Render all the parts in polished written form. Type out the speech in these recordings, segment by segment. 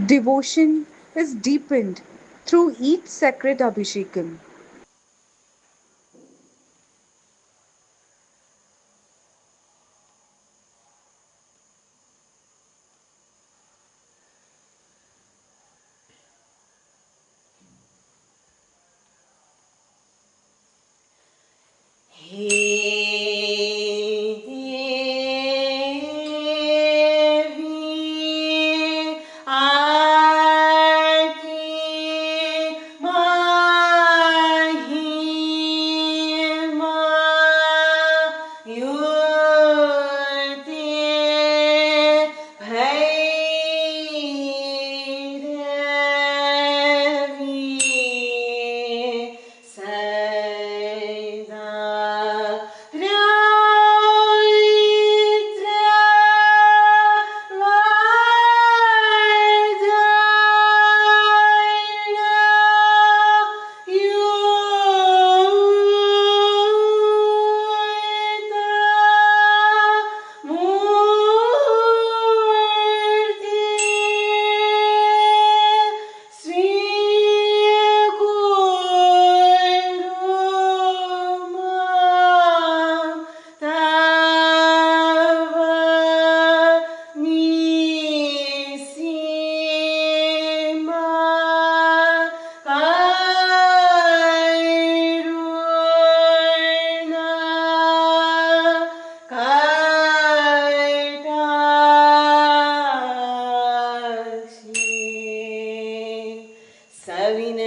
Devotion is deepened through each sacred Abhishekam. He Devi Aarti Mahima Yurti Bhairavi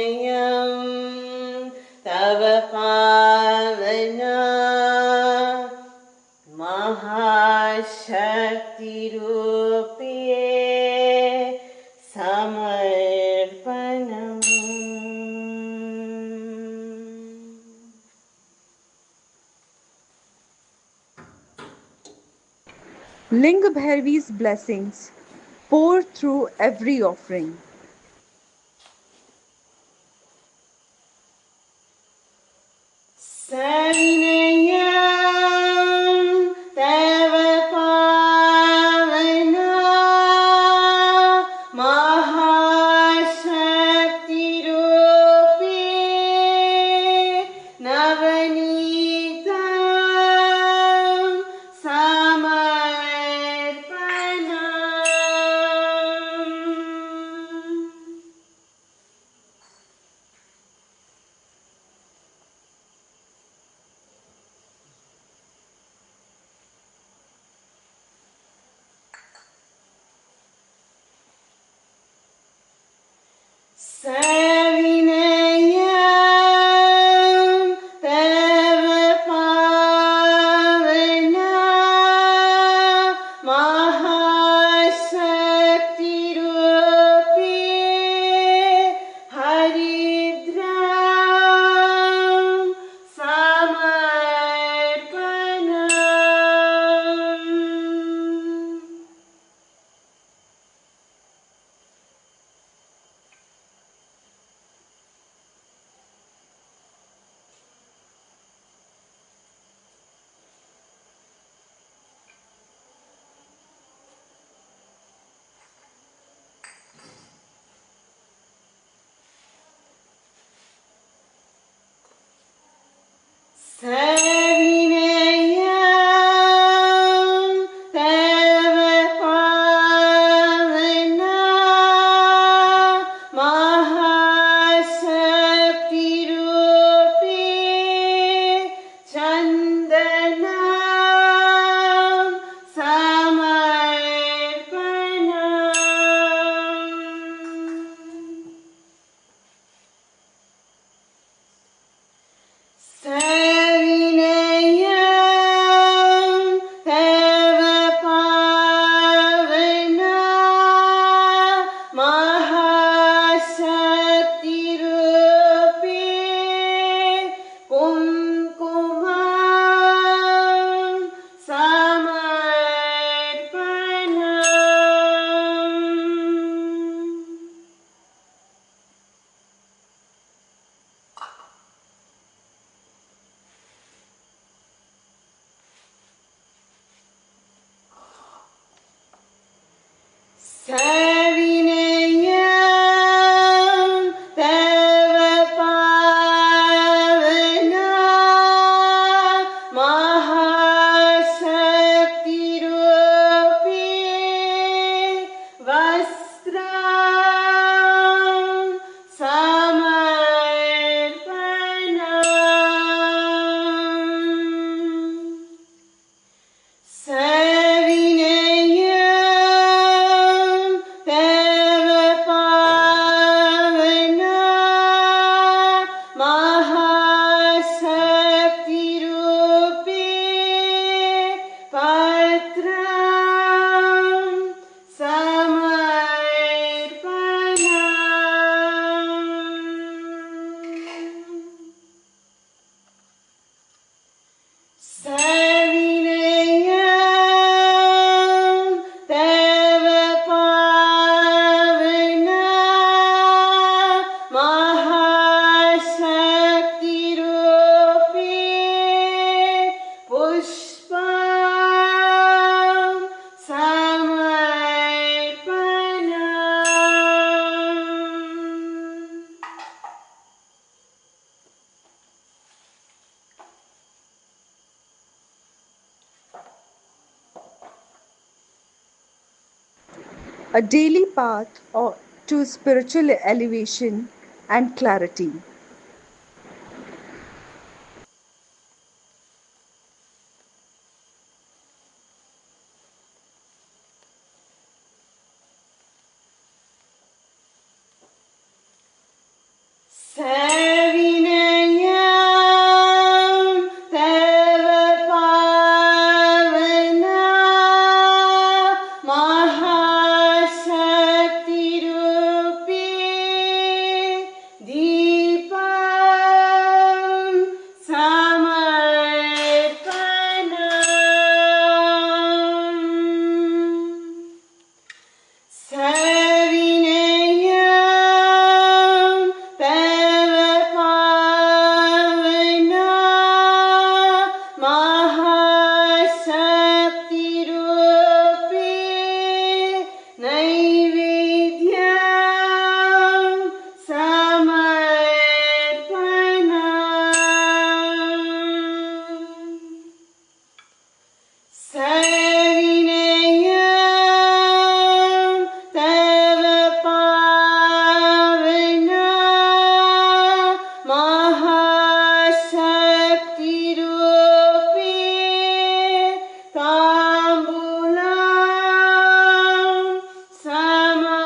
Savinayam Tava Pavana Mahashakti Rupe Samarpanam. Linga Bhairavi's blessings pour through every offering. Savinayam Tava Pavana Mahashakti Rupe Navanitam Samarpanam. Savinayam Tava Pavana Mahashakti Rupe Haridram Samarpanam. Savinayam Tava Pavana Mahashakti Rupe Chandanam Samarpanam. Savinayam Tava Pavana Mahashakti Rupe Kumkumam Samarpanam. Savinayam a daily path to spiritual elevation and clarity. Savinayam Tava Pavana Mahashakti Rupi Deepam Samarpanam Savinayam Tava Pavana Mahashakti Rupi Naivedyam Samarpanam Savinayam Tava Pavana Mahashakti Rupi Tambulam Samarpanam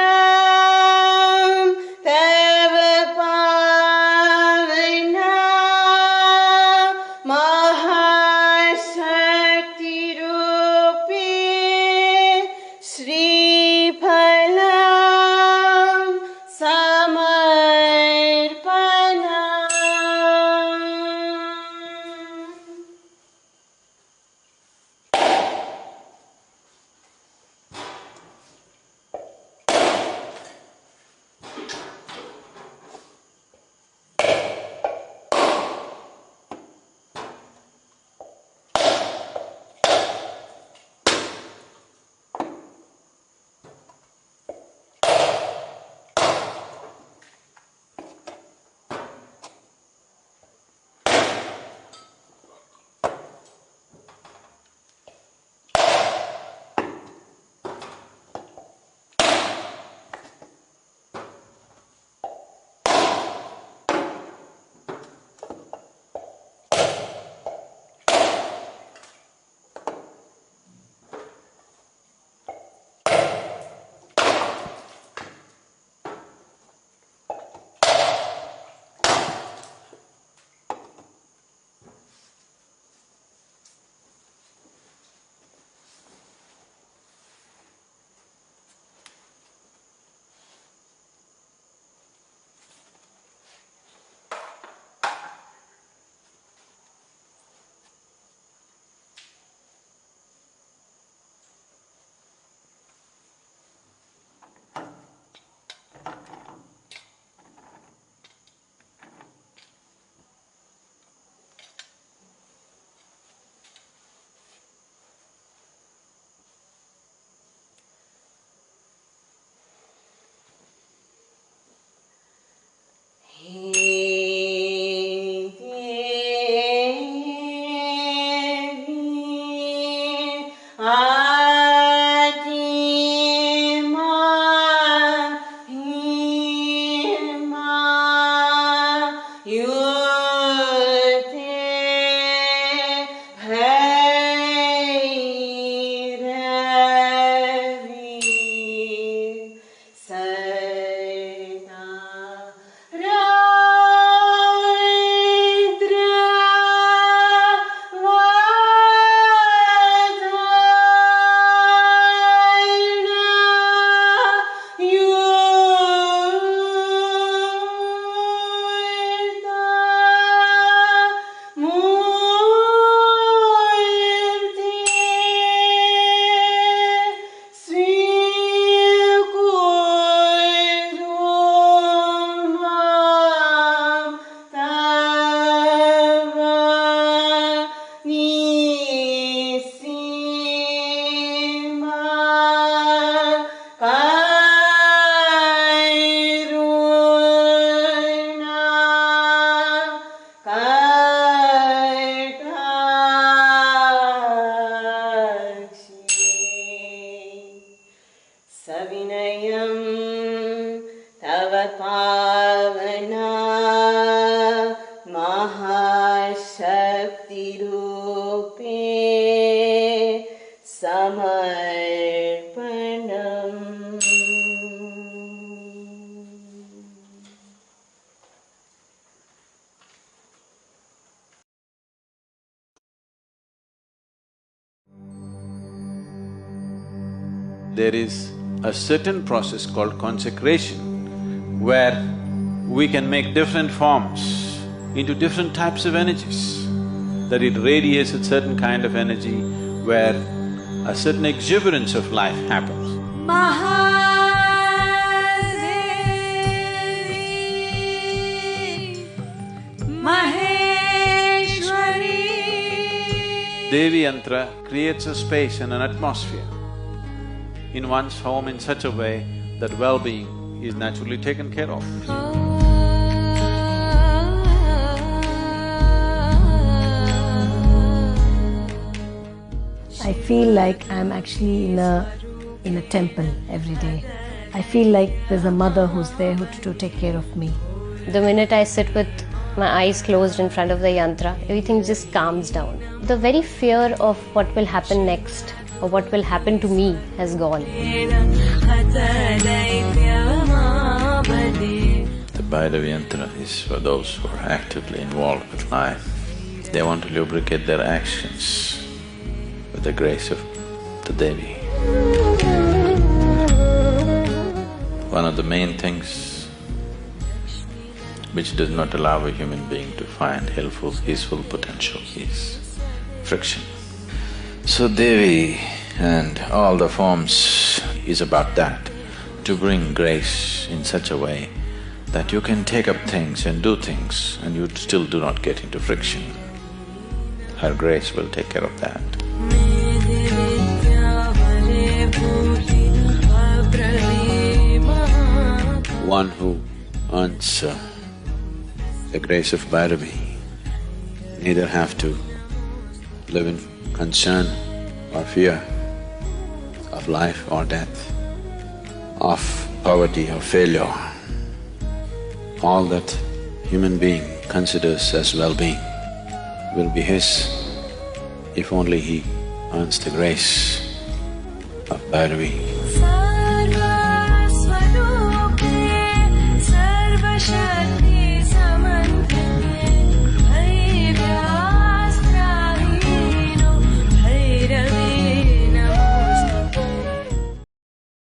Savinayam Tava Pavana Mahashakti Rupi Shri Phalam Samarpanam महाशक्तिरूपे समर्पणम्. There is a certain process called consecration where we can make different forms into different types of energies, that it radiates a certain kind of energy where a certain exuberance of life happens. Devi Yantra creates a space and an atmosphere in one's home in such a way that well-being is naturally taken care of. I feel like I'm actually in a temple every day. I feel like there's a mother who's there to take care of me. The minute I sit with my eyes closed in front of the yantra, everything just calms down. The very fear of what will happen next or what will happen to me has gone. The Bhairavi Yantra is for those who are actively involved with life. They want to lubricate their actions with the grace of the Devi. One of the main things which does not allow a human being to find helpful, his full potential is friction. So Devi and all the forms is about that, to bring grace in such a way that you can take up things and do things and you still do not get into friction. Her grace will take care of that. One who earns the grace of Bhairavi neither have to live in concern or fear of life or death, of poverty or failure. All that human being considers as well-being will be his if only he earns the grace of Bhairavi.